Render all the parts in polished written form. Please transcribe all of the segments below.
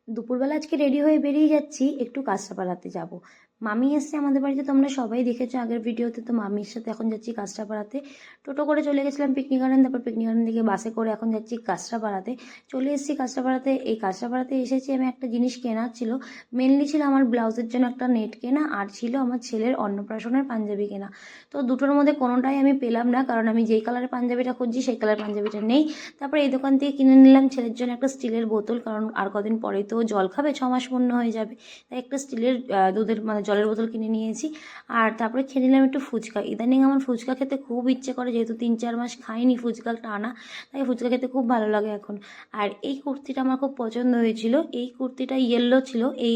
দুপুরবেলা আজকে রেডি হয়ে বেরিয়ে যাচ্ছি, একটু কাঁচরাপাড়াতে যাব। মামি এসছে আমাদের বাড়িতে, তোমরা সবাই দেখেছো আগের ভিডিওতে। তো মামির সাথে এখন যাচ্ছি কাঁচরাপাড়াতে। টোটো করে চলে গেছিলাম পিকনিক গার্ডেন, তারপর পিকনিক গার্ডেন থেকে বাসে করে এখন যাচ্ছি কাঁচরাপাড়াতে। চলে এসেছি কাঁচরাপাড়াতে। এই কাঁচরাপাড়াতে এসেছি আমি, একটা জিনিস কেনার ছিল। মেনলি ছিল আমার ব্লাউজের জন্য একটা নেট কেনা, আর ছিল আমার ছেলের অন্নপ্রাশনের পাঞ্জাবি কেনা। তো দুটোর মধ্যে কোনোটাই আমি পেলাম না, কারণ আমি যেই কালারের পাঞ্জাবিটা খুঁজছি সেই কালার পাঞ্জাবিটা নেই। তারপরে এই দোকান থেকে কিনে নিলাম ছেলের জন্য একটা স্টিলের বোতল, কারণ আর কদিন পরেই তো জল খাবে, 6 মাস পূর্ণ হয়ে যাবে। তাই একটা স্টিলের দুধের মানে জলের বোতল কিনে নিয়েছি। আর তারপরে খেয়ে নিলাম একটু ফুচকা। ইদানিং আমার ফুচকা খেতে খুব ইচ্ছে করে, যেহেতু 3-4 মাস খাইনি ফুচকা টানা, তাই ফুচকা খেতে খুব ভালো লাগে এখন। আর এই কুর্তিটা আমার খুব পছন্দ হয়েছিল। এই কুর্তিটা ইয়েলো ছিল, এই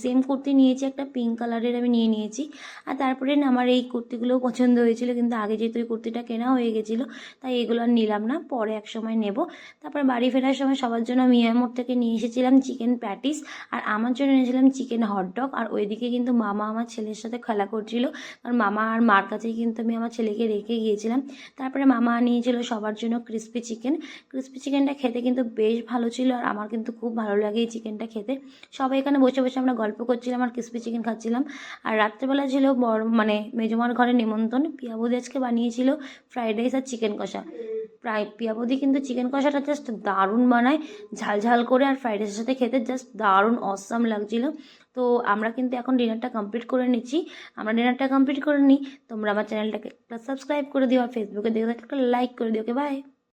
সেম কুর্তি নিয়েছি, একটা পিঙ্ক কালারের আমি নিয়েছি। আর তারপরে না আমার এই কুর্তিগুলোও পছন্দ হয়েছিল, কিন্তু আগে যেহেতু এই কুর্তিটা কেনা হয়ে গেছিলো, তাই এগুলো আর নিলাম না, পরে এক সময় নেব। তারপর বাড়ি ফেরার সময় সবার জন্য মিয়ামোড় থেকে নিয়ে এসেছিলাম চিকেন প্যাটিস, আর আমার জন্য নিয়েছিলাম চিকেন হটডগ। আর ওইদিকে কিন্তু মামা আমার ছেলের সাথে খেলা করছিল, কারণ মামা আর মার কাছেই কিন্তু আমি আমার ছেলেকে রেখে গিয়েছিলাম। তারপরে মামা নিয়েছিল সবার জন্য ক্রিস্পি চিকেন। ক্রিস্পি চিকেনটা খেতে কিন্তু বেশ ভালো ছিল, আর আমার কিন্তু খুব ভালো লাগে এই চিকেনটা খেতে। সবাই এখানে বসে বসে আমরা গল্প করছিলাম আর ক্রিস্পি চিকেন খাচ্ছিলাম। আর রাত্রেবেলা ছিল বড় মেজমার ঘরে নিমন্ত্রণ। পিয়া বৌদি আজকে বানিয়েছিল ফ্রাইড রাইস আর চিকেন কষা। পিয়া বৌদি কিন্তু চিকেন কষাটা জাস্ট দারুণ বানায়, ঝাল ঝাল করে, আর ফ্রাইড রাইসের সাথে খেতে জাস্ট দারুণ অসাম লাগছিল। তো আমরা কিন্তু এখন ডিনারটা কমপ্লিট করে নিচ্ছি। আমরা ডিনারটা কমপ্লিট করে নিই। তোমরা আমার চ্যানেলটাকে একটা সাবস্ক্রাইব করে দিও, আর ফেসবুকে দেখে একটা লাইক করে দিও। ওকে, বাই।